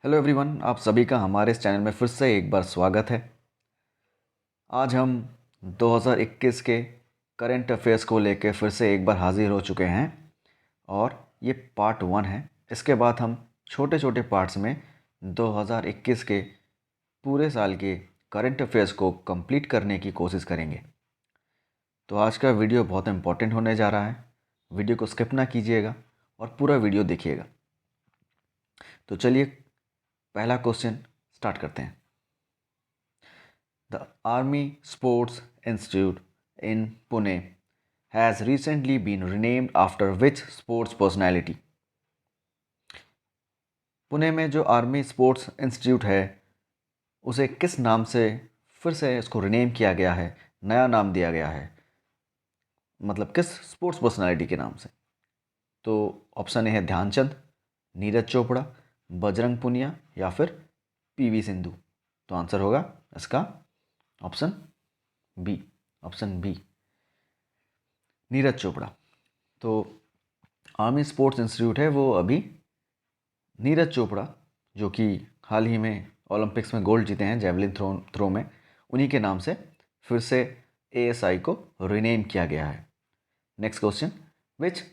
Hello everyone, आप सभी का हमारे इस चैनल में फिर से एक बार स्वागत है। आज हम 2021 के करंट अफेयर्स को लेकर फिर से एक बार हाजिर हो चुके हैं और ये पार्ट 1 है। इसके बाद हम छोटे छोटे पार्ट्स में 2021 के पूरे साल के करंट अफेयर्स को कंप्लीट करने की कोशिश करेंगे। तो आज का वीडियो बहुत इम्पोर्टेंट होने जा रहा है। वीडियो को स्किप ना कीजिएगा और पूरा वीडियो देखिएगा। तो चलिए पहला क्वेश्चन स्टार्ट करते हैं। The Army Sports Institute in Pune has recently been renamed after which sports personality? Pune में जो आर्मी स्पोर्ट्स इंस्टीट्यूट है उसे किस नाम से फिर से इसको रिनेम किया गया है, नया नाम दिया गया है, मतलब किस स्पोर्ट्स पर्सनालिटी के नाम से? तो ऑप्शन ए है ध्यानचंद, नीरज चोपड़ा, बजरंग पुनिया या फिर पीवी सिंधु। तो आंसर होगा इसका option B, option B, Neeraj Chopra. तो आर्मी स्पोर्ट्स इंस्टीट्यूट है वो अभी नीरज चोपड़ा, जो कि हाल ही में ओलंपिक्स में गोल्ड जीते हैं जेवलिन थ्रो में, उन्हीं के नाम से फिर से एएसआई को रीनेम किया गया है। Next question, which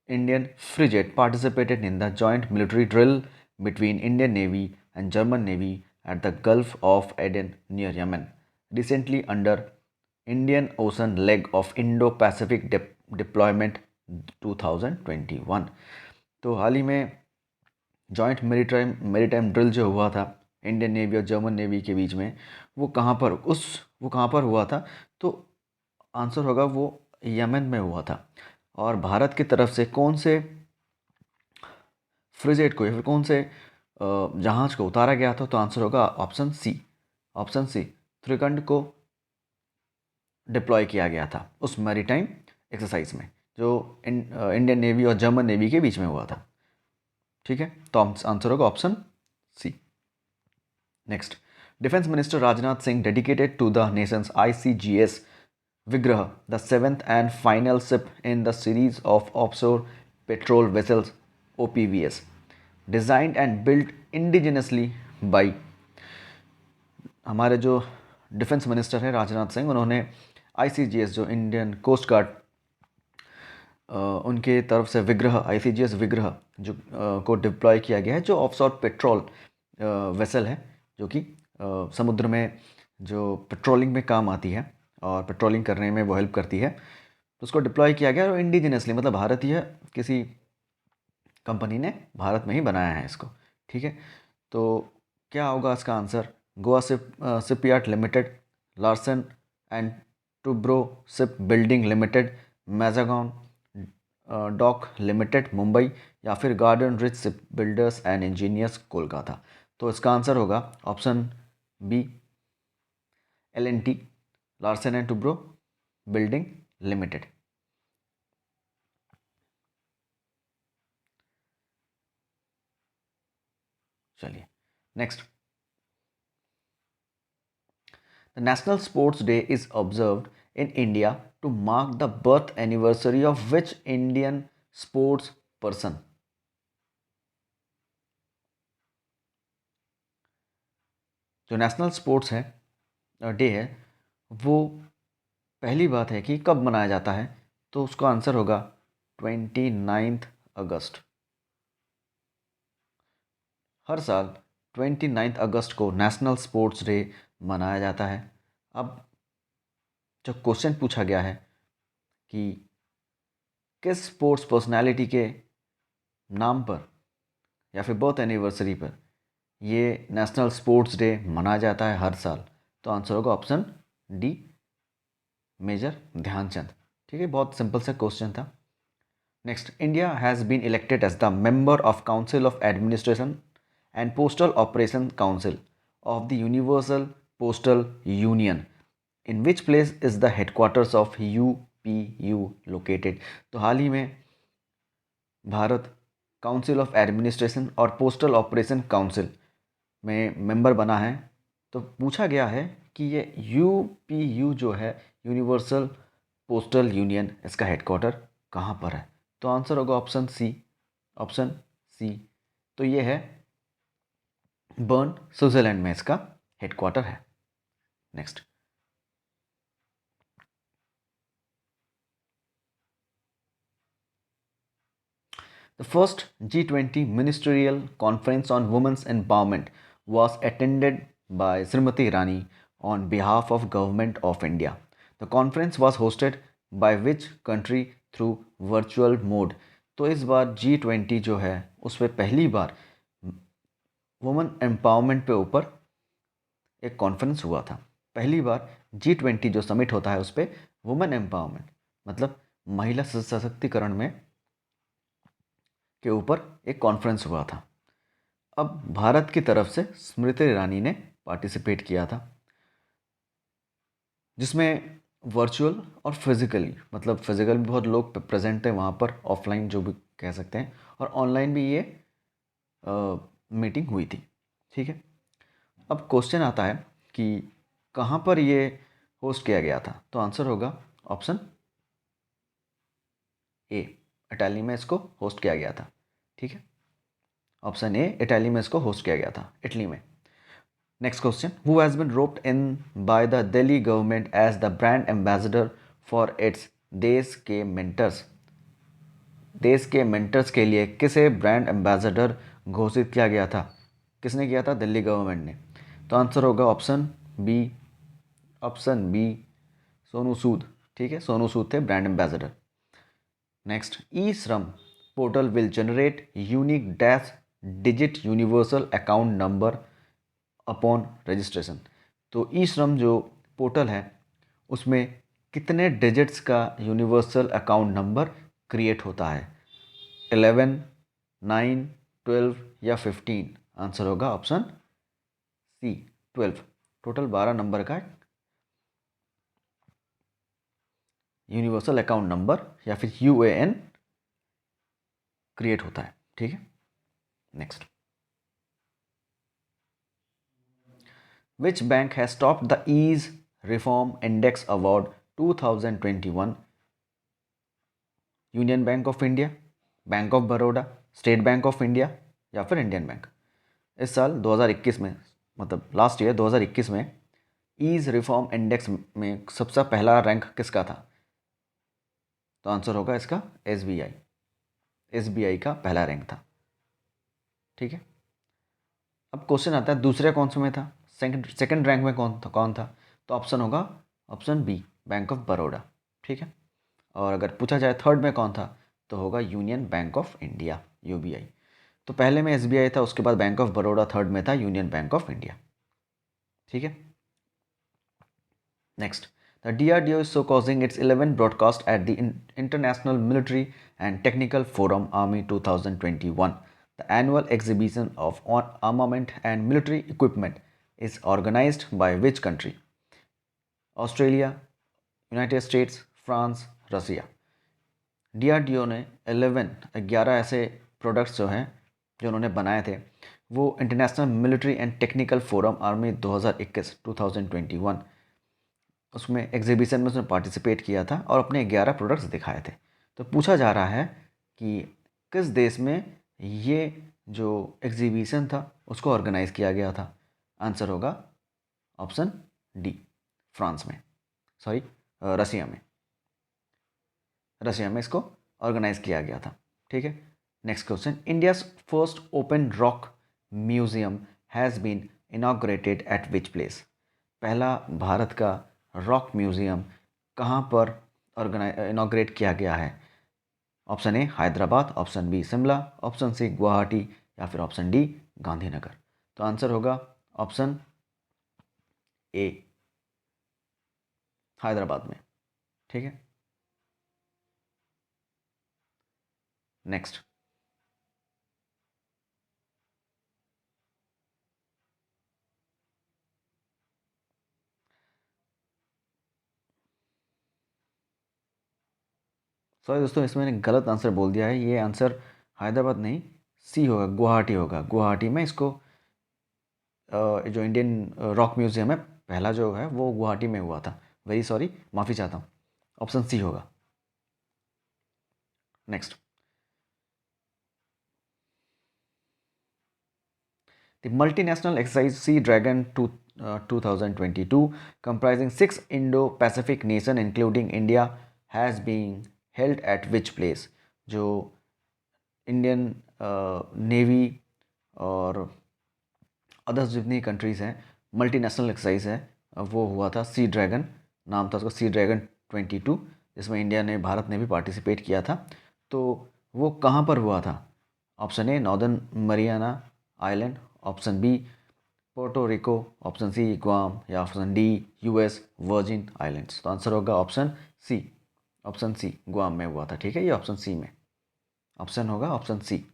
Indian frigate participated in the joint military drill between Indian navy and German navy at the gulf of Aden near Yemen recently under Indian ocean leg of Indo Pacific deployment 2021? तो हाल ही में joint maritime drill जो हुआ था Indian navy और German navy के बीच में, वो कहाँ पर हुआ था? तो आंसर होगा वो यमन में हुआ था। और भारत की तरफ से कौन से फ्रिगेट को या फिर कौन से जहाज को उतारा गया था? तो आंसर होगा ऑप्शन सी, ऑप्शन सी, त्रिकंड को डिप्लॉय किया गया था उस मैरीटाइम एक्सरसाइज में जो इंडियन नेवी और जर्मन नेवी के बीच में हुआ था। ठीक है, तो आंसर होगा option C. Next, defence minister Rajnath Singh dedicated to the nations ICGS Vigrah, the seventh and final ship in the series of offshore patrol vessels OPVS, designed and built indigenously by हमारे जो डिफेंस मिनिस्टर हैं राजनाथ सिंह, उन्होंने ICGS जो Indian coast guard उनके तरफ से विग्रह ICGS विग्रह जो को डिप्लॉय किया गया है, जो ऑफशोर पेट्रोल वेसल है, जो कि समुद्र में जो पेट्रोलिंग में काम आती है और पेट्रोलिंग करने में वो हेल्प करती है। तो उसको डिप्लॉय किया गया और इंडिजिनसली, मतलब भारतीय किसी कंपनी ने भारत में ही बनाया है इसको। ठीक है, तो क्या होगा इसका answer? Goa shipyard limited, Larsen and Toubro ship building limited, Mazagon dock limited Mumbai या फिर Garden Reach ship builders and engineers Kolkata. तो इसका आंसर होगा option B, LNT, Larsen and Toubro building limited. चलिए next, the national sports day is observed in India to mark the birth anniversary of which Indian sports person? जो national sports है day है, वो पहली बात है कि कब मनाया जाता है? तो उसका आंसर होगा 29 अगस्त। हर साल 29 अगस्त को नेशनल स्पोर्ट्स डे मनाया जाता है। अब जो क्वेश्चन पूछा गया है कि किस स्पोर्ट्स पर्सनालिटी के नाम पर या फिर बर्थ एनिवर्सरी पर ये नेशनल स्पोर्ट्स डे मनाया जाता है हर साल, तो आंसर होगा ऑप्शन डी, मेजर ध्यानचंद। ठीक है, बहुत सिंपल सा क्वेश्चन था। Next, India has been elected as the member of council of administration and postal operation council of the universal postal union, in which place is the headquarters of UPU located? तो हाल ही में Bharat council of administration और postal operation council में member बना है। तो पूछा गया है कि ये UPU जो है यूनिवर्सल पोस्टल यूनियन, इसका हेडक्वार्टर कहाँ पर है? तो आंसर होगा ऑप्शन सी, ऑप्शन सी। तो ये है बर्न स्विट्जरलैंड में इसका हेडक्वार्टर है। Next, the first G20 ministerial conference on women's empowerment was attended by Srimati Irani on behalf of Government of India. The conference was hosted by which country through virtual mode? तो इस बार G20 जो है उस पर पहली बार women empowerment पे ऊपर एक कॉन्फ्रेंस हुआ था। पहली बार G20 जो समिट होता है उस पर वुमेन एम्पावरमेंट मतलब महिला सशक्तिकरण में के ऊपर एक कॉन्फ्रेंस हुआ था। अब भारत की तरफ से स्मृति ईरानी ने पार्टिसिपेट किया था, जिसमें वर्चुअल और फिजिकली, मतलब फिजिकल भी बहुत लोग प्रेजेंट थे वहाँ पर, ऑफलाइन जो भी कह सकते हैं, और ऑनलाइन भी ये मीटिंग हुई थी। ठीक है, अब क्वेश्चन आता है कि कहाँ पर ये होस्ट किया गया था, तो आंसर होगा ऑप्शन ए, इटाली में इसको होस्ट किया गया था। ठीक है, ऑप्शन ए, इटाली में इसको होस्ट किया गया था, इटली में। Next question, who has been roped in by the Delhi government as the brand ambassador for its देश के मेंटर्स? देश के मेंटर्स के लिए किसे ब्रांड एम्बेसडर घोषित किया गया था? किसने किया था? दिल्ली गवर्नमेंट ने। तो आंसर होगा option B, option B, Sonu Sood. ठीक है, सोनू सूद थे ब्रांड एम्बेसडर। नेक्स्ट, ई श्रम portal will generate unique dash digit universal account number upon registration. तो ई श्रम जो पोर्टल है उसमें कितने डिजिट्स का यूनिवर्सल अकाउंट नंबर क्रिएट होता है? 11, 9, 12 या 15? आंसर होगा ऑप्शन सी, 12। टोटल 12 नंबर का यूनिवर्सल अकाउंट नंबर या फिर यूएएन क्रिएट होता है। ठीक है, next, which bank has topped the ease reform index award 2021? Union bank of India, bank of Baroda, state bank of India या फिर इंडियन बैंक? इस साल 2021 में, मतलब लास्ट ईयर 2021 में ईज रिफॉर्म इंडेक्स में सबसे पहला रैंक किसका था? तो आंसर होगा इसका एसबीआई। एसबीआई का पहला रैंक था। ठीक है, अब क्वेश्चन आता है दूसरे कौन से में था, सेकंड रैंक में कौन था? तो ऑप्शन होगा option B, bank of Baroda. ठीक है, और अगर पूछा जाए थर्ड में कौन था तो होगा union bank of India, UBI. तो पहले में एसबीआई था, उसके बाद बैंक ऑफ बड़ौदा, थर्ड में था यूनियन बैंक ऑफ इंडिया। ठीक है, next, the DRDO is so causing its 11th broadcast at the International Military and Technical Forum Army 2021. The annual exhibition of armament and military equipment is organized by which country? Australia, United States, France, Russia? DRDO ने 11 ऐसे products जो हैं जो उन्होंने बनाए थे वो international military and technical forum army 2021 उसमें एग्जीबिशन में उसने पार्टिसिपेट किया था और अपने 11 प्रोडक्ट्स दिखाए थे। तो पूछा जा रहा है कि किस देश में ये जो एग्जीबिशन था उसको ऑर्गेनाइज किया गया था? आंसर होगा ऑप्शन डी, फ्रांस में, सॉरी रसिया में। रशिया में इसको ऑर्गेनाइज किया गया था। ठीक है, next question, India's first open rock museum has been inaugurated at which place? पहला भारत का रॉक म्यूजियम कहाँ पर इनॉग्रेट किया गया है? Option A Hyderabad, option B Shimla, option C Guwahati या फिर ऑप्शन डी गांधीनगर? तो आंसर होगा ऑप्शन ए, हैदराबाद में। ठीक है, नेक्स्ट, सॉरी दोस्तों, इसमें मैंने गलत आंसर बोल दिया है। ये आंसर हैदराबाद नहीं, सी होगा, गुवाहाटी होगा। गुवाहाटी में इसको जो इंडियन रॉक म्यूजियम है पहला जो है वो गुवाहाटी में हुआ था। वेरी सॉरी, माफ़ी चाहता हूँ, ऑप्शन सी होगा। Next, The multinational exercise Sea Dragon 2022, comprising 6 Indo-Pacific nations including India, has been held at which place? जो इंडियन नेवी और अदर्स जितनी कंट्रीज़ हैं, मल्टीनेशनल एक्सरसाइज है, वो हुआ था सी ड्रैगन, नाम था उसका सी ड्रैगन 22, जिसमें इंडिया ने, भारत ने भी पार्टिसिपेट किया था। तो वो कहाँ पर हुआ था? Option A Northern Mariana island, option B Puerto Rico, option C Guam, या option D US Virgin Islands. तो आंसर होगा option C, option C Guam में हुआ था। ठीक है, ये ऑप्शन सी में ऑप्शन होगा, option C.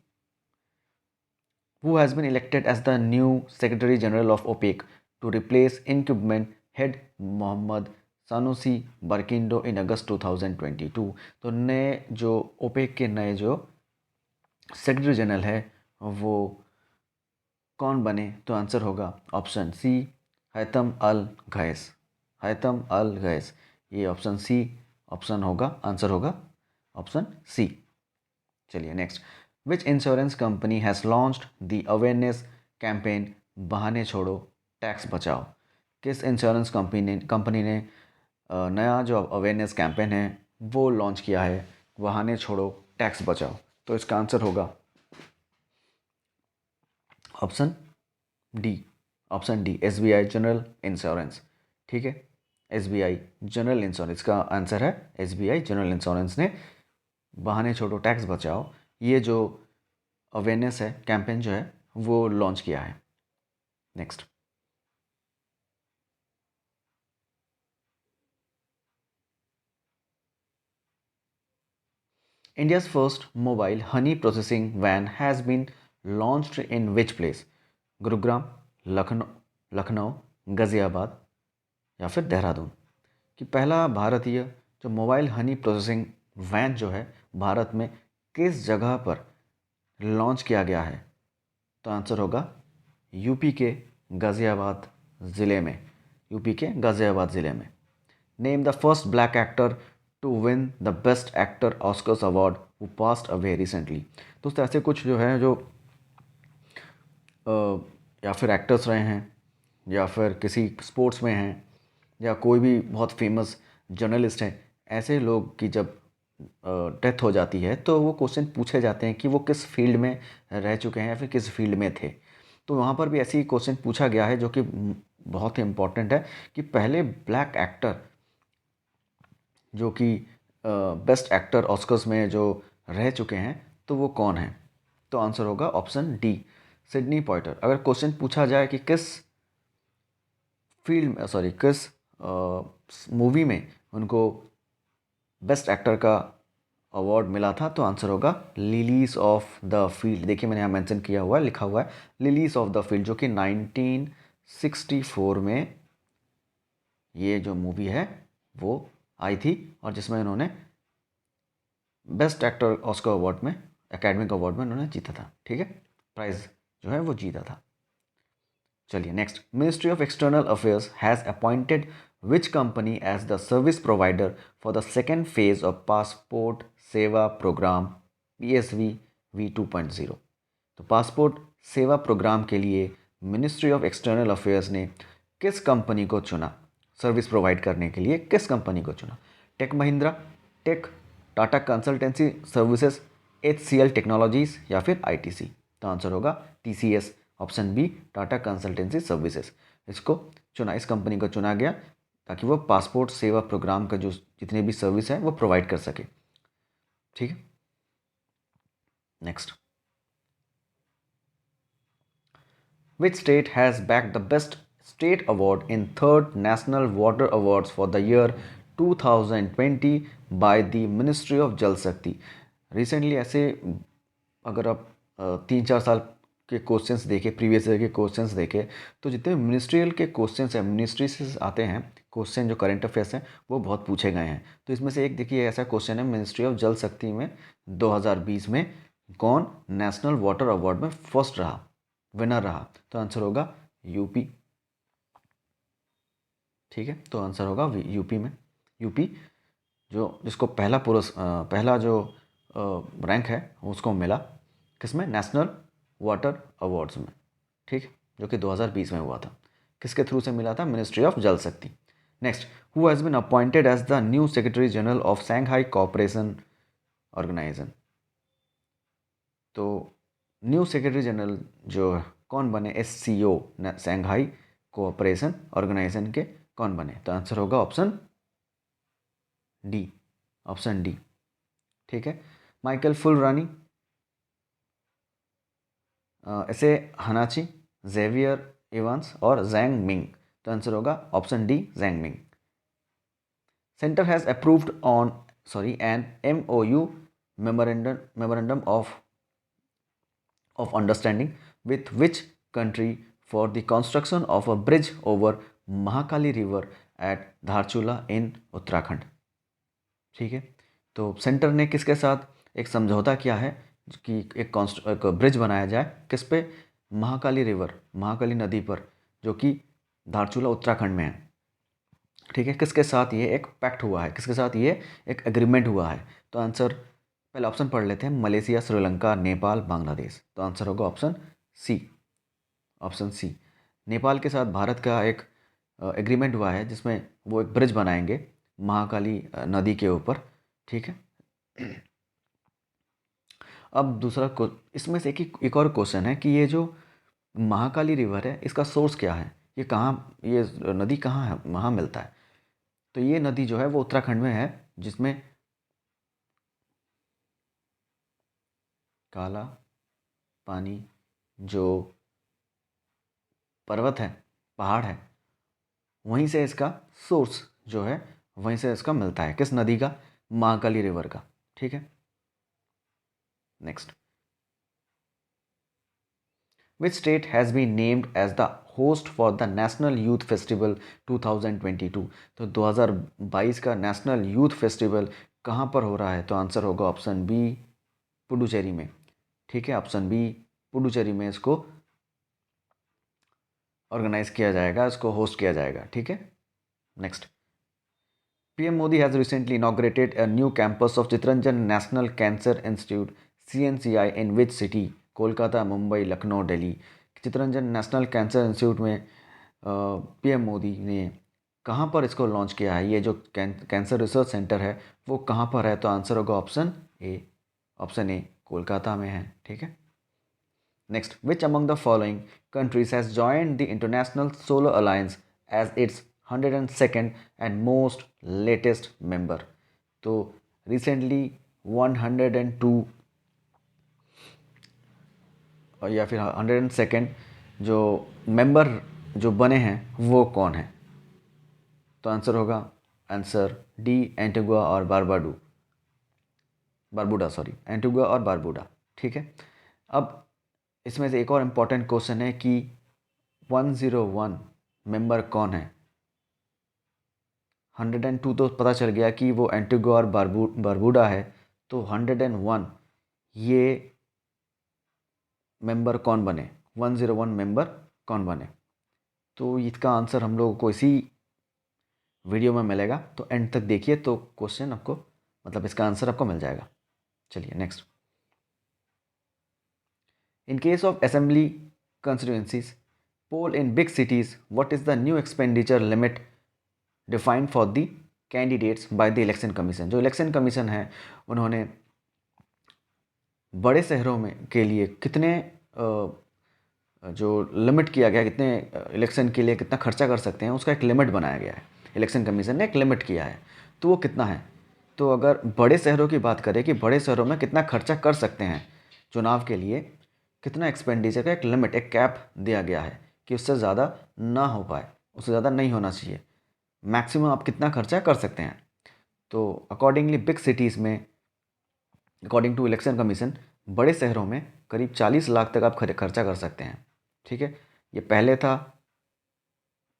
Who has been elected as the new Secretary General of OPEC to replace incumbent head Mohammad Sanusi Barkindo in August 2022? तो नए जो ओपेक के नए जो सेक्रेटरी जनरल है वो कौन बने? तो आंसर होगा ऑप्शन सी हैतम अल गैस, हैतम अल गैस। ये ऑप्शन सी ऑप्शन होगा, आंसर होगा ऑप्शन सी। चलिए next, which insurance company has launched the awareness campaign बहाने छोड़ो टैक्स बचाओ? किस इंश्योरेंस कंपनी ने नया जो अवेयरनेस कैंपेन है वो लॉन्च किया है, बहाने छोड़ो टैक्स बचाओ? तो इसका आंसर होगा option D, option D SBI general insurance. ठीक है, एसबीआई जनरल इंश्योरेंस का आंसर है, एसबीआई जनरल इंश्योरेंस ने बहाने छोड़ो टैक्स बचाओ ये जो अवेयरनेस है कैंपेन जो है वो लॉन्च किया है। Next, India's first mobile honey processing van has been launched in which place? Gurugram, Lucknow, Ghaziabad या फिर देहरादून? कि पहला भारतीय जो मोबाइल हनी प्रोसेसिंग वैन जो है भारत में किस जगह पर लॉन्च किया गया है? तो आंसर होगा यूपी के गाज़ियाबाद ज़िले में, यूपी के गाज़ियाबाद ज़िले में। Name the first black actor to win the best actor Oscars award who passed away recently? दोस्तों ऐसे कुछ जो है जो या फिर एक्टर्स रहे हैं या फिर किसी स्पोर्ट्स में हैं या कोई भी बहुत फेमस जर्नलिस्ट हैं, ऐसे लोग की जब डेथ हो जाती है तो वो क्वेश्चन पूछे जाते हैं कि वो किस फील्ड में रह चुके हैं या फिर किस फील्ड में थे। तो वहाँ पर भी ऐसे ही क्वेश्चन पूछा गया है जो कि बहुत ही इम्पोर्टेंट है कि पहले ब्लैक एक्टर जो कि बेस्ट एक्टर ऑस्कर्स में जो रह चुके हैं तो वो कौन हैं? तो आंसर होगा ऑप्शन डी सिडनी पॉइटर। अगर क्वेश्चन पूछा जाए कि किस फील्ड में, सॉरी किस मूवी में उनको बेस्ट एक्टर का अवार्ड मिला था, तो आंसर होगा लिलीज ऑफ द फील्ड। देखिए मैंने यहाँ मेंशन किया हुआ है, लिखा हुआ है लिलीज ऑफ द फील्ड, जो कि 1964 में ये जो मूवी है वो आई थी और जिसमें इन्होंने बेस्ट एक्टर ऑस्कर अवार्ड में, एकेडमिक अवार्ड में उन्होंने जीता था। ठीक है, प्राइज जो है वो जीता था। चलिए next, ministry of external affairs has appointed which company as the service provider for the second phase of passport Seva program PSV V2.0? तो पासपोर्ट सेवा प्रोग्राम के लिए मिनिस्ट्री ऑफ एक्सटर्नल अफेयर्स ने किस कंपनी को चुना? सर्विस प्रोवाइड करने के लिए किस कंपनी को चुना? Tech Mahindra, tech, Tata consultancy services, HCL technologies या फिर ITC? तो आंसर होगा TCS, option B Tata consultancy services. इसको चुना, इस कंपनी को चुना गया ताकि वो पासपोर्ट सेवा प्रोग्राम का जो जितने भी सर्विस है वो प्रोवाइड कर सके। ठीक है, next, which state has back the best state award in third national water awards for the year 2020 by the ministry of Jal शक्ति? रिसेंटली ऐसे अगर आप 3-4 साल के क्वेश्चंस देखें, प्रीवियस ईयर के क्वेश्चंस देखें, तो जितने मिनिस्ट्रियल के क्वेश्चंस हैं, मिनिस्ट्री से आते हैं क्वेश्चन जो करंट अफेयर्स हैं वो बहुत पूछे गए हैं। तो इसमें से एक देखिए ऐसा क्वेश्चन है, मिनिस्ट्री ऑफ जल शक्ति में 2020 में कौन नेशनल वाटर अवार्ड में फर्स्ट रहा, विनर रहा? तो आंसर होगा यूपी। ठीक है, तो आंसर होगा यूपी में, यूपी जो जिसको पहला जो रैंक है उसको मिला किसमें? नेशनल वाटर अवार्ड्स में। ठीक है, जो कि 2020 में हुआ था। किसके थ्रू से मिला था? Ministry of Jal Shakti. Next, who has been appointed as the new secretary general of Shanghai cooperation organisation. तो न्यू सेक्रेटरी जनरल जो कौन बने? SCO शंघाई कोऑपरेशन ऑर्गेनाइजेशन के कौन बने? तो आंसर होगा ऑप्शन डी, ऑप्शन डी। ठीक है, माइकल फुलरानी, ऐसे हनाची, जेवियर इवांस और जैंग मिंग। तो आंसर होगा option D, Zhang Ming. Centre has approved on an MOU memorandum of understanding with which country for the construction of a bridge over Mahakali river at Dharchula in Uttarakhand. ठीक है, तो centre ने किसके साथ एक समझौता किया है कि एक ब्रिज बनाया जाए, किस पे? महाकाली रिवर, महाकाली नदी पर, जो कि धारचूला उत्तराखंड में है। ठीक है, किसके साथ ये एक पैक्ट हुआ है, किसके साथ ये एक एग्रीमेंट हुआ है? तो आंसर पहले ऑप्शन पढ़ लेते हैं, मलेशिया, श्रीलंका, नेपाल, बांग्लादेश। तो आंसर होगा option C, option C. Nepal के साथ भारत का एक एग्रीमेंट हुआ है जिसमें वो एक ब्रिज बनाएंगे महाकाली नदी के ऊपर। ठीक है, अब दूसरा इसमें से एक और क्वेश्चन है कि ये जो महाकाली रिवर है इसका सोर्स क्या है? ये कहाँ, ये नदी कहाँ है, वहाँ मिलता है? तो ये नदी जो है वो उत्तराखंड में है, जिसमें काला पानी जो पर्वत है, पहाड़ है, वहीं से इसका सोर्स जो है, वहीं से इसका मिलता है। किस नदी का? महाकाली रिवर का। ठीक है, next, which state has been named as the host for the national youth festival 2022। तो 2022 का नेशनल यूथ फेस्टिवल कहाँ पर हो रहा है? तो आंसर होगा ऑप्शन बी, पुडुचेरी में। ठीक है, ऑप्शन बी, पुडुचेरी में इसको ऑर्गेनाइज किया जाएगा, इसको होस्ट किया जाएगा। ठीक है, next, PM Modi has recently inaugurated a new campus of Chittaranjan National Cancer Institute CNCI in which city? Kolkata, Mumbai, Lucknow, Delhi. Chittaranjan national cancer institute में PM मोदी ने कहाँ पर इसको लॉन्च किया है? ये जो कैंसर रिसर्च सेंटर है वो कहाँ पर है? तो आंसर होगा option A, option A, Kolkata में है। ठीक है, next, which among the following countries has joined the International Solar Alliance as its 102nd and most latest member? तो रिसेंटली 102 और या फिर 102nd जो मेंबर जो बने हैं वो कौन है? तो आंसर होगा आंसर डी, एंटीगुआ और बारबूडा, एंटीगुआ और बारबूडा। ठीक है, अब इसमें से एक और इम्पॉर्टेंट क्वेश्चन है कि 101 मेंबर कौन है? 102 तो पता चल गया कि वो एंटीगुआ और बारबूडा है, तो 101 ये मेंबर कौन बने? 101 मेंबर कौन बने? तो इसका आंसर हम लोगों को इसी वीडियो में मिलेगा, तो एंड तक देखिए, तो क्वेश्चन आपको, मतलब इसका आंसर आपको मिल जाएगा। चलिए next, in case of assembly constituencies poll in big cities what is the new expenditure limit defined for the candidates by the election commission? जो इलेक्शन कमीशन है उन्होंने बड़े शहरों में के लिए कितने जो लिमिट किया गया, कितने इलेक्शन के लिए कितना खर्चा कर सकते हैं, उसका एक लिमिट बनाया गया है। इलेक्शन कमीशन ने एक लिमिट किया है, तो वो कितना है? तो अगर बड़े शहरों की बात करें कि बड़े शहरों में कितना खर्चा कर सकते हैं चुनाव के लिए, कितना एक्सपेंडिचर का एक लिमिट, एक कैप दिया गया है कि उससे ज़्यादा ना हो पाए, उससे ज़्यादा नहीं होना चाहिए, मैक्सिमम आप कितना खर्चा कर सकते हैं। तो अकॉर्डिंगली बिग सिटीज़ में, अकॉर्डिंग टू इलेक्शन कमीशन, बड़े शहरों में करीब 40 लाख तक आप खर्चा कर सकते हैं। ठीक है, ये पहले था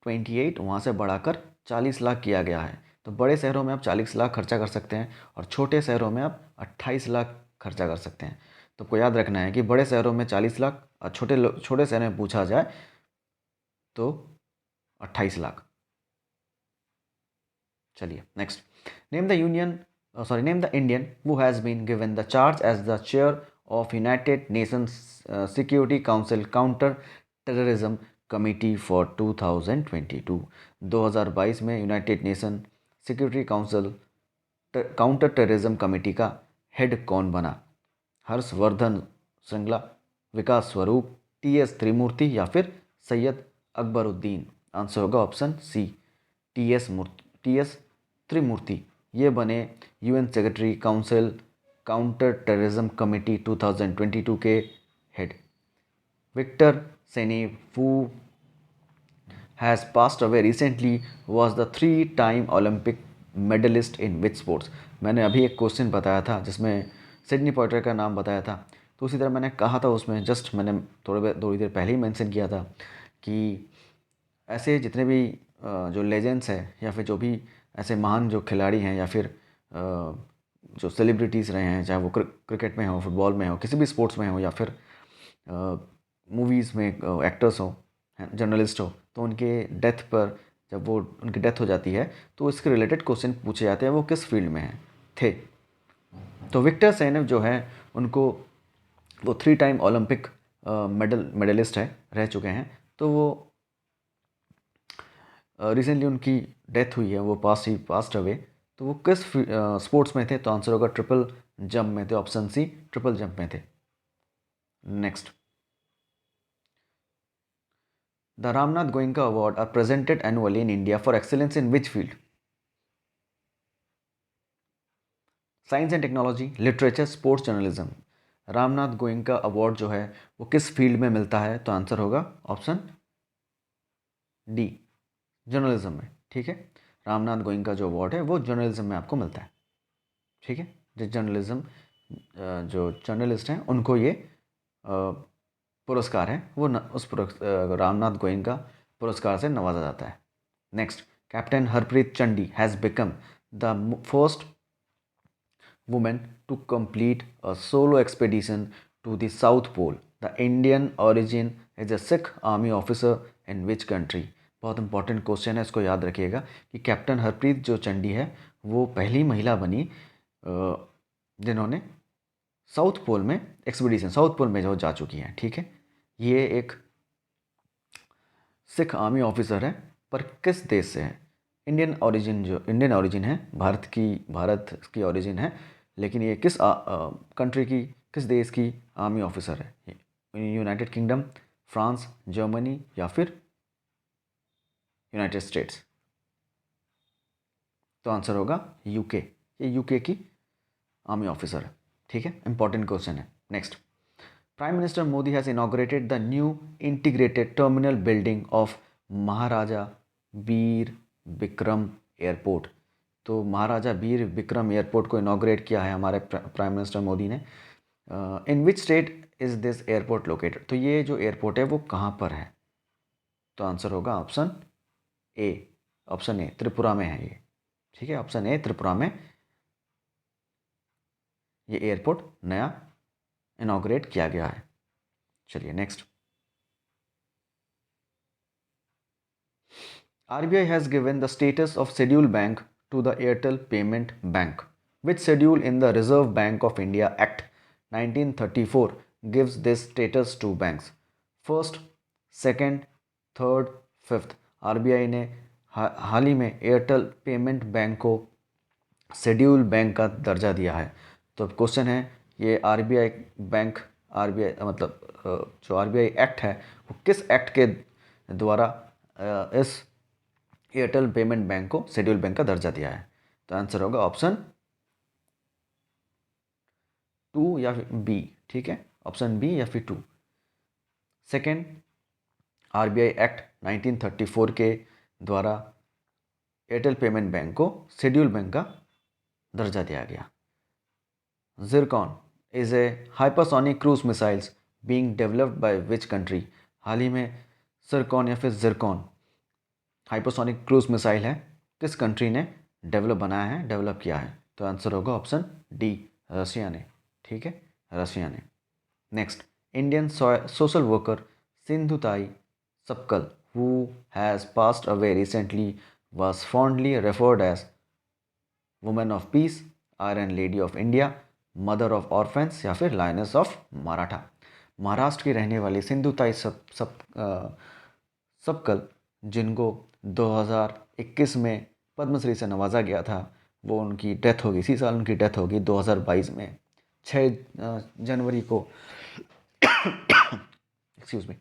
28, वहाँ से बढ़ाकर 40 लाख किया गया है। तो बड़े शहरों में आप 40 लाख खर्चा कर सकते हैं और छोटे शहरों में आप 28 लाख खर्चा कर सकते हैं। तो आपको याद रखना है कि बड़े शहरों में 40 लाख और छोटे शहर में पूछा जाए तो 28 लाख। चलिए next, name the Indian who has been given the charge as the chair of United Nations Security Council Counter Terrorism committee for 2022। 2022 में united nation security council counter terrorism committee का हेड कौन बना? हर्षवर्धन श्रृंगला, विकास स्वरूप, टी.एस. त्रिमूर्ति या फिर Syed Akbaruddin? Answer होगा option C, T S. Tirumurti. ये बने UN secretary council counter terrorism committee 2022 के हेड। Victor Senev, who has passed away recently, was the 3-time Olympic medalist in which sports? मैंने अभी एक क्वेश्चन बताया था जिसमें सिडनी पॉइटर का नाम बताया था, तो उसी तरह मैंने कहा था उसमें, जस्ट मैंने थोड़ी देर पहले ही मेंशन किया था कि ऐसे जितने भी जो लेजेंड्स हैं या फिर जो भी ऐसे महान जो खिलाड़ी हैं या फिर जो सेलिब्रिटीज़ रहे हैं, चाहे वो क्रिकेट में हो, फुटबॉल में हो, किसी भी स्पोर्ट्स में हो या फिर मूवीज़ में एक्टर्स हो, जर्नलिस्ट हो, तो उनके डेथ पर जब वो उनकी डेथ हो जाती है तो इसके रिलेटेड क्वेश्चन पूछे जाते हैं वो किस फील्ड में हैं थे। तो विक्टर सेनेव जो है उनको वो 3-टाइम ओलंपिक मेडलिस्ट है, रह चुके हैं। तो वो रिसेंटली उनकी डेथ हुई है, वो पास्ट अवे। तो वो किस स्पोर्ट्स में थे? तो आंसर होगा ट्रिपल जंप में थे, ऑप्शन सी, ट्रिपल जंप में थे। Next, the Ramnath Goenka award are presented annually in India for excellence in which field? Science and technology, literature, sports, journalism? Ramnath Goenka award जो है वो किस फील्ड में मिलता है? तो आंसर होगा ऑप्शन डी, जर्नलिज्म में। ठीक है, रामनाथ गोयनका जो अवार्ड है वो जर्नलिज्म में आपको मिलता है। ठीक है, जो जर्नलिज्म जो जर्नलिस्ट हैं उनको ये पुरस्कार है वो रामनाथ गोयनका पुरस्कार से नवाजा जाता है। Next, captain Harpreet Chandi has become the first woman to complete a solo expedition to the South Pole. The Indian origin is a Sikh army officer in which country? बहुत इंपॉर्टेंट क्वेश्चन है, इसको याद रखिएगा कि कैप्टन हरप्रीत जो चंडी है वो पहली महिला बनी जिन्होंने साउथ पोल में एक्सपीडिशन, साउथ पोल में जो जा चुकी हैं। ठीक है, ये एक सिख आर्मी ऑफिसर है, पर किस देश से है? इंडियन ओरिजिन है, भारत की ओरिजिन है, लेकिन ये किस कंट्री की, किस देश की आर्मी ऑफिसर है? यूनाइटेड किंगडम, फ्रांस, जर्मनी या फिर यूनाइटेड स्टेट्स? तो आंसर होगा यूके, ये यूके की आर्मी ऑफिसर है। ठीक है, इंपॉर्टेंट क्वेश्चन है। Next, prime minister Modi has inaugurated the new integrated terminal building of Maharaja Vir Vikram airport. तो महाराजा वीर विक्रम एयरपोर्ट को इनॉग्रेट किया है हमारे प्राइम मिनिस्टर मोदी ने। In which state is this airport located? तो ये जो एयरपोर्ट है वो कहाँ पर है? तो आंसर होगा ऑप्शन ए, त्रिपुरा में है ये। ठीक है, ऑप्शन ए, त्रिपुरा में ये एयरपोर्ट नया इनॉग्रेट किया गया है। चलिए next, RBI has given the status of schedule bank to the Airtel Payment Bank. Which schedule in the Reserve Bank of India Act 1934 gives this status to banks? First, second, third, fifth? RBI ने हाल ही में Airtel payment bank को schedule bank का दर्जा दिया है। तो question है, ये आरबीआई बैंक, आरबीआई मतलब जो आरबीआई एक्ट है वो किस एक्ट के द्वारा इस एयरटेल पेमेंट बैंक को शेड्यूल बैंक का दर्जा दिया है? तो आंसर होगा ऑप्शन 2 या फिर बी। ठीक है, ऑप्शन बी या फिर 2। सेकेंड, आरबीआई एक्ट 1934 के द्वारा एयरटेल पेमेंट बैंक को शेड्यूल बैंक का दर्जा दिया गया। Zircon is a hypersonic cruise missiles being developed by which country? हाल ही में सिरकॉन या फिर जिरकॉन हाइपरसोनिक क्रूज मिसाइल है, किस कंट्री ने डेवलप किया है? तो आंसर होगा ऑप्शन डी, रशिया ने। ठीक है, रशिया ने। Next, Indian social worker Sindhutai Sapkal who has passed away recently was fondly referred as women of peace, iron lady of India, mother of orphans या फिर लायनेस ऑफ मराठा? महाराष्ट्र की रहने वाली सिंधुताई सबकल, जिनको 2021 में पद्मश्री से नवाजा गया था, वो उनकी डेथ होगी, इसी साल उनकी डेथ होगी 2022 में 6 जनवरी को एक्सक्यूज मी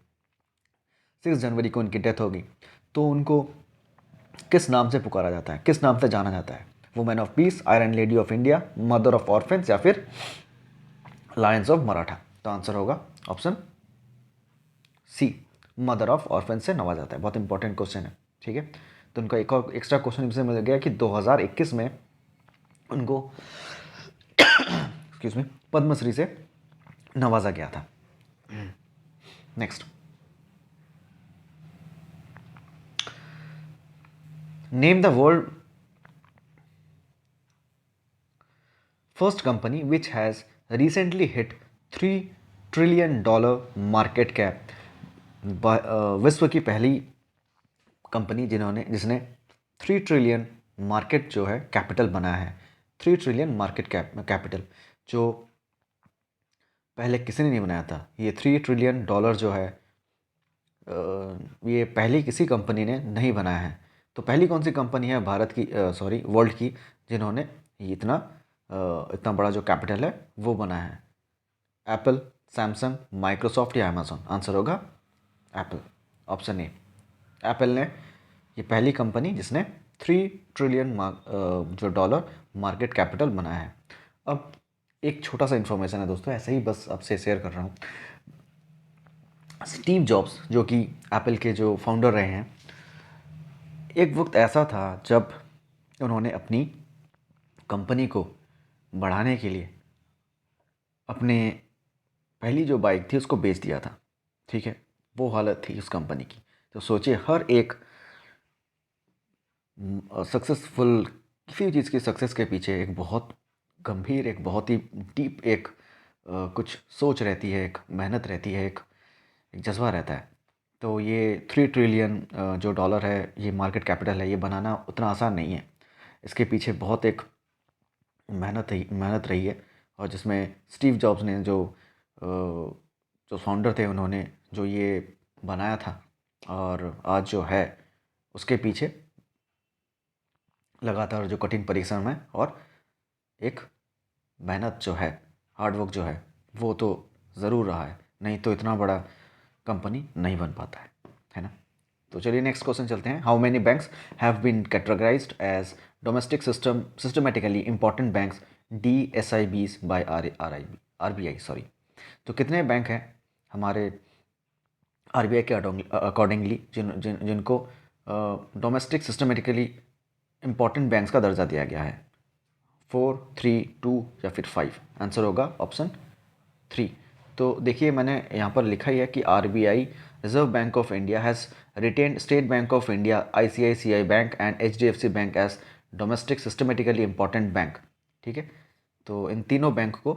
6 जनवरी को उनकी डेथ होगी। तो उनको किस नाम से पुकारा जाता है, किस नाम से जाना जाता है? Women of peace, iron lady of India, mother of orphans, या फिर लायंस ऑफ मराठा? तो आंसर होगा option C, mother of orphans से नवाजा जाता है। बहुत इंपॉर्टेंट क्वेश्चन है, ठीक है। तो उनका एक और एक्स्ट्रा क्वेश्चन इससे मिल गया कि 2021 में उनको एक्सक्यूज मी पद्मश्री से नवाजा गया था। Next, name the world first company which has recently hit $3 trillion market cap. विश्व की पहली कंपनी जिसने 3 ट्रिलियन मार्केट जो है कैपिटल बनाया है। 3 ट्रिलियन मार्केट कैपिटल जो पहले किसी ने नहीं बनाया था। ये $3 ट्रिलियन जो है ये पहली किसी कंपनी ने नहीं बनाया है। तो पहली कौन सी कंपनी है भारत की, सॉरी वर्ल्ड की, जिन्होंने इतना बड़ा जो कैपिटल है वो बनाया है? एप्पल, सैमसंग, माइक्रोसॉफ्ट या अमेजोन? आंसर होगा एप्पल, ऑप्शन ए। एप्पल ने ये पहली कंपनी जिसने 3 ट्रिलियन जो डॉलर मार्केट कैपिटल बनाया है। अब एक छोटा सा इन्फॉर्मेशन है दोस्तों, ऐसे ही बस आपसे शेयर कर रहा हूँ। स्टीव जॉब्स जो कि एप्पल के जो फाउंडर रहे हैं, एक वक्त ऐसा था जब उन्होंने अपनी कंपनी को बढ़ाने के लिए अपने पहली जो बाइक थी उसको बेच दिया था, ठीक है। वो हालत थी उस कंपनी की। तो सोचिए, हर एक सक्सेसफुल किसी भी चीज़ की सक्सेस के पीछे एक बहुत गंभीर, एक बहुत ही डीप एक कुछ सोच रहती है, एक मेहनत रहती है, एक जज्बा रहता है। तो ये 3 ट्रिलियन जो डॉलर है, ये मार्केट कैपिटल है, ये बनाना उतना आसान नहीं है। इसके पीछे बहुत एक मेहनत रही है, और जिसमें स्टीव जॉब्स ने जो फाउंडर थे, उन्होंने जो ये बनाया था, और आज जो है उसके पीछे लगातार जो कठिन परिश्रम है और एक मेहनत जो है, हार्डवर्क जो है, वो तो ज़रूर रहा है, नहीं तो इतना बड़ा कंपनी नहीं बन पाता है ना। तो चलिए नेक्स्ट क्वेश्चन चलते हैं। How many banks have been categorised as domestic systemically important banks DSIBs by RBI sorry. तो कितने बैंक हैं हमारे RBI के अकॉर्डिंगली जिनको डोमेस्टिक सिस्टमेटिकली इंपॉर्टेंट बैंक्स का दर्जा दिया गया है? 4, 3, 2 या फिर 5? आंसर होगा ऑप्शन 3। तो देखिए, मैंने यहाँ पर लिखा ही है कि RBI, reserve bank of India, has retained state bank of India, ICICI bank and HDFC bank as domestic systemically important bank, ठीक है। तो इन तीनों बैंक को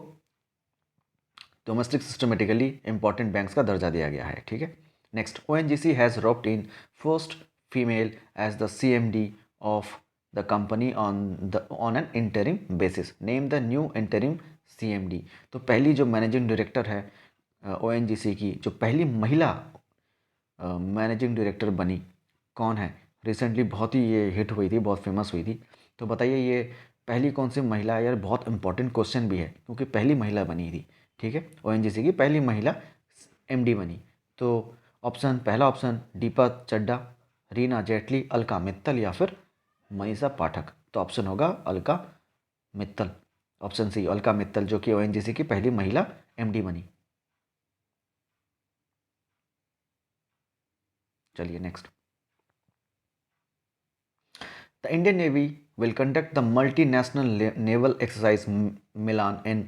डोमेस्टिक सिस्टमेटिकली इंपॉर्टेंट बैंक्स का दर्जा दिया गया है, ठीक है। Next, ONGC has roped in first female as the CMD of the company on an interim basis. Name the new interim CMD। तो पहली जो मैनेजिंग डायरेक्टर है ONGC की, जो पहली महिला मैनेजिंग डायरेक्टर बनी, कौन है? रिसेंटली बहुत ही ये हिट हुई थी, बहुत फेमस हुई थी। तो बताइए ये पहली कौन सी महिला है? यार बहुत इंपॉर्टेंट क्वेश्चन भी है, क्योंकि पहली महिला बनी थी, ठीक है। ONGC की पहली महिला MD बनी। तो पहला ऑप्शन दीपा चड्डा, रीना जेटली, अलका मित्तल या फिर मनीषा पाठक? तो ऑप्शन होगा अलका मित्तल, ऑप्शन सी, अलका मित्तल, जो कि ONGC की पहली महिला MD बनी। चलिए next, the Indian navy will conduct the multinational naval exercise Milan in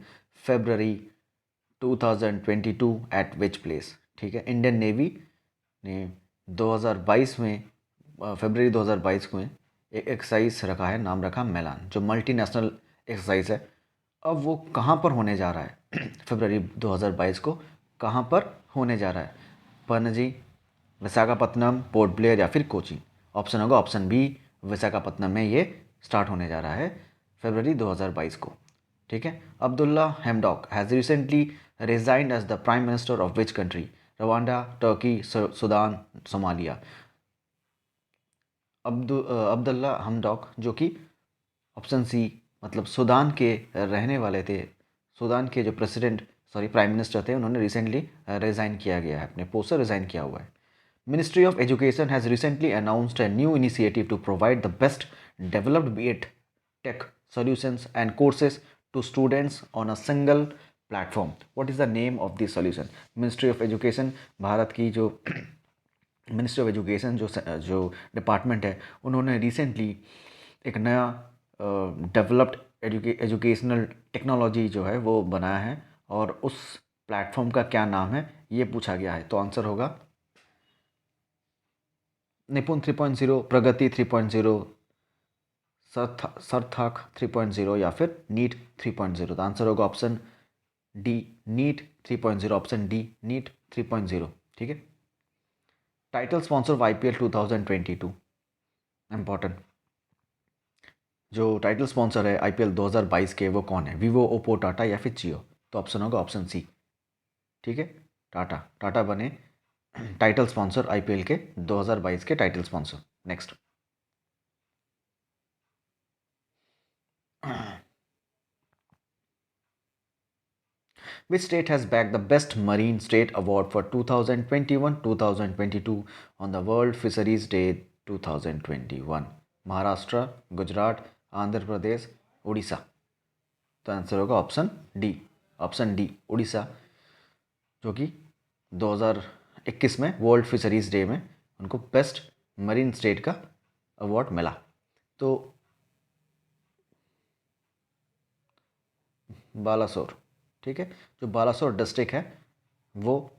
February 2022 at which place? ठीक है, इंडियन नेवी ने 2022 में फरवरी 2022 में एक एक्सरसाइज रखा है, नाम रखा मेलान, जो मल्टीनेशनल एक्सरसाइज है। अब वो कहाँ पर होने जा रहा है फरवरी 2022 को कहाँ पर होने जा रहा है? पणजी, विशाखापत्तनम, पोर्ट ब्लेयर या फिर कोची? ऑप्शन होगा ऑप्शन बी, विशाखापत्तनम में ये स्टार्ट होने जा रहा है फरवरी 2022 को, ठीक है। Abdalla Hamdok has recently resigned as the prime minister of which country? Rwanda, Turkey, Sudan, Somalia? Abdalla Hamdok, जो कि ऑप्शन सी मतलब सूडान के रहने वाले थे। सूडान के जो प्राइम मिनिस्टर थे, उन्होंने रिसेंटली रिज़ाइन किया गया है, अपने पोस्ट से रिज़ाइन किया हुआ है। Ministry of Education has recently announced a new initiative to provide the best developed B.Ed tech solutions and courses to students on a single platform. What is the name of this solution? Ministry of Education, Bharat की जो ministry of education जो department है, उन्होंने recently एक नया developed educational technology जो है वो बनाया है, और उस प्लेटफॉर्म का क्या नाम है ये पूछा गया है। तो आंसर होगा निपुण 3.0, प्रगति 3.0, सरथाक 3.0 या फिर नीट 3.0। तो आंसर होगा option D, NEET 3.0। Option D, NEET 3.0। ठीक है। Title sponsor IPL 2022, important. जो टाइटल स्पॉन्सर है IPL 2022 के, वो कौन है? वीवो, ओप्पो, टाटा या फिर जियो? तो ऑप्शन होगा ऑप्शन सी। ठीक है, टाटा बने टाइटल स्पॉन्सर IPL के 2022 के title sponsor. Next, which state has bagged the Best Marine State Award for 2021-2022 on the World Fisheries Day 2021? Maharashtra, Gujarat, Andhra Pradesh, Orissa. तो आंसर होगा option D, option D Orissa, जो कि 2021 में वर्ल्ड फिशरीज डे में उनको बेस्ट मरीन स्टेट का अवार्ड मिला। तो बालासोर, ठीक है, जो बालासोर डिस्ट्रिक्ट है, वो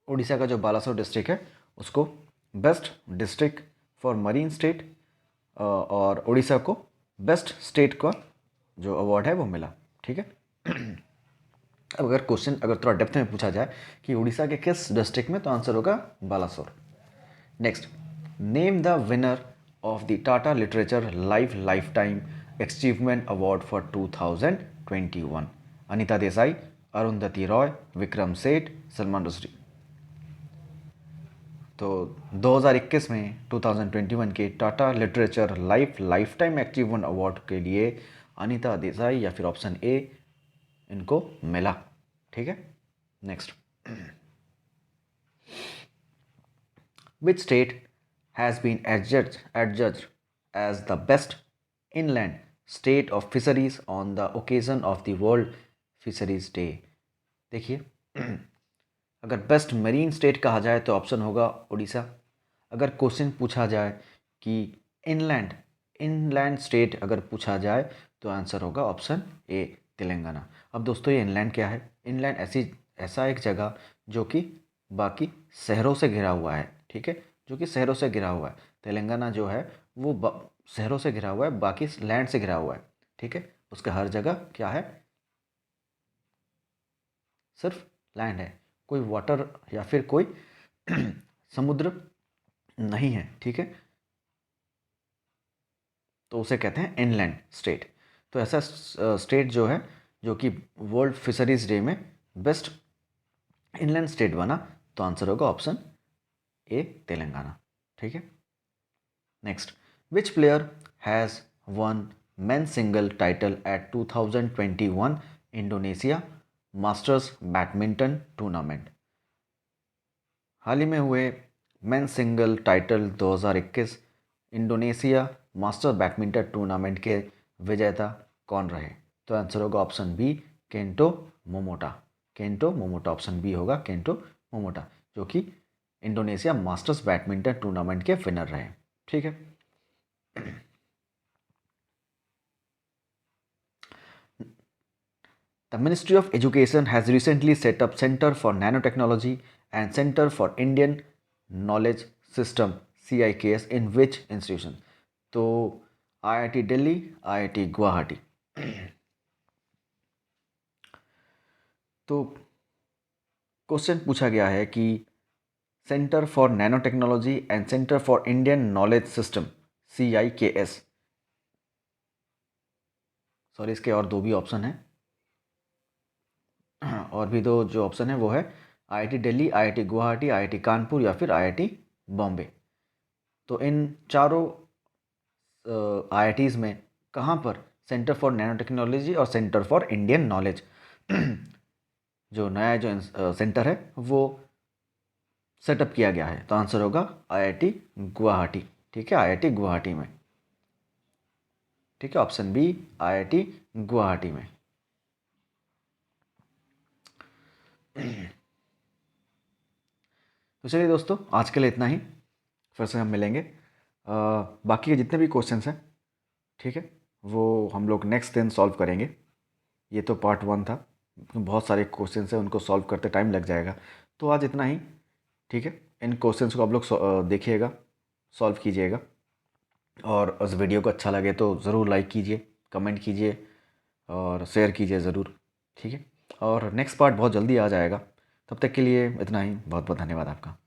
उड़ीसा का जो बालासोर डिस्ट्रिक्ट है उसको best district for marine state और उड़ीसा को बेस्ट स्टेट का जो अवार्ड है वो मिला। ठीक है। अब अगर क्वेश्चन अगर थोड़ा डेप्थ में पूछा जाए कि उड़ीसा के किस डिस्ट्रिक्ट में, तो आंसर होगा Balasore. Next, name the winner of the Tata literature life time achievement award for 2021? Anita Desai, Arundhati Roy, Vikram Seth, Salman Rushdie. तो 2021 में 2021 के Tata literature life time achievement award के लिए अनीता देसाई या फिर ऑप्शन ए इनको मिला। ठीक है। Next, which state has been adjudged as the best inland state of fisheries on the occasion of the World Fisheries Day? देखिए, अगर बेस्ट मरीन स्टेट कहा जाए तो ऑप्शन होगा उड़ीसा। अगर क्वेश्चन पूछा जाए कि इनलैंड स्टेट अगर पूछा जाए तो आंसर होगा ऑप्शन ए, तेलंगाना। अब दोस्तों, ये इनलैंड क्या है? इनलैंड ऐसा एक जगह जो कि बाकी शहरों से घिरा हुआ है। ठीक है, जो कि शहरों से घिरा हुआ है। तेलंगाना जो है वो शहरों से घिरा हुआ है, बाकी लैंड से घिरा हुआ है। ठीक है, उसका हर जगह क्या है? सिर्फ लैंड है, कोई वाटर या फिर कोई समुद्र नहीं है। ठीक है, तो उसे कहते हैं इनलैंड स्टेट। तो ऐसा स्टेट जो है जो कि वर्ल्ड फिशरीज डे में बेस्ट इनलैंड स्टेट बना, तो आंसर होगा ऑप्शन ए, तेलंगाना। ठीक है। Next, which player has won men single title at 2021 Indonesia masters badminton tournament? हाल ही में हुए men single title 2021 Indonesia master badminton tournament के विजेता कौन रहे? तो आंसर होगा option B, Kento Momota. Kento Momota, option B होगा केंटो मोमोटा, जो कि इंडोनेशिया मास्टर्स बैडमिंटन टूर्नामेंट के विनर रहे। ठीक है। The Ministry of Education has recently set up Center for Nanotechnology and Center for Indian Knowledge System CIKS in which institution? तो IIT Delhi, IIT Guwahati. तो question पूछा गया है कि centre for nano technology and centre for Indian knowledge system CIKS, sorry इसके और दो भी ऑप्शन हैं, और भी दो जो ऑप्शन है वो है IIT Delhi, IIT Guwahati, IIT Kanpur या फिर IIT बॉम्बे। तो इन चारों IITs में कहाँ पर सेंटर फॉर नैनो टेक्नोलॉजी और सेंटर फॉर इंडियन नॉलेज जो नया जो सेंटर है वो सेटअप किया गया है? तो आंसर होगा IIT गुवाहाटी। ठीक है, IIT गुवाहाटी में। ठीक है, ऑप्शन बी IIT गुवाहाटी में। तो चलिए दोस्तों, आज के लिए इतना ही। फिर से हम मिलेंगे। बाकी के जितने भी क्वेश्चंस हैं, ठीक है, वो हम लोग नेक्स्ट दिन सॉल्व करेंगे। ये तो पार्ट 1 था, बहुत सारे क्वेश्चंस हैं, उनको सॉल्व करते टाइम लग जाएगा। तो आज इतना ही। ठीक है, इन क्वेश्चंस को आप लोग देखिएगा, सॉल्व कीजिएगा, और उस वीडियो को अच्छा लगे तो ज़रूर लाइक कीजिए, कमेंट कीजिए और शेयर कीजिए ज़रूर। ठीक है, और नेक्स्ट पार्ट बहुत जल्दी आ जाएगा। तब तक के लिए इतना ही। बहुत बहुत धन्यवाद आपका।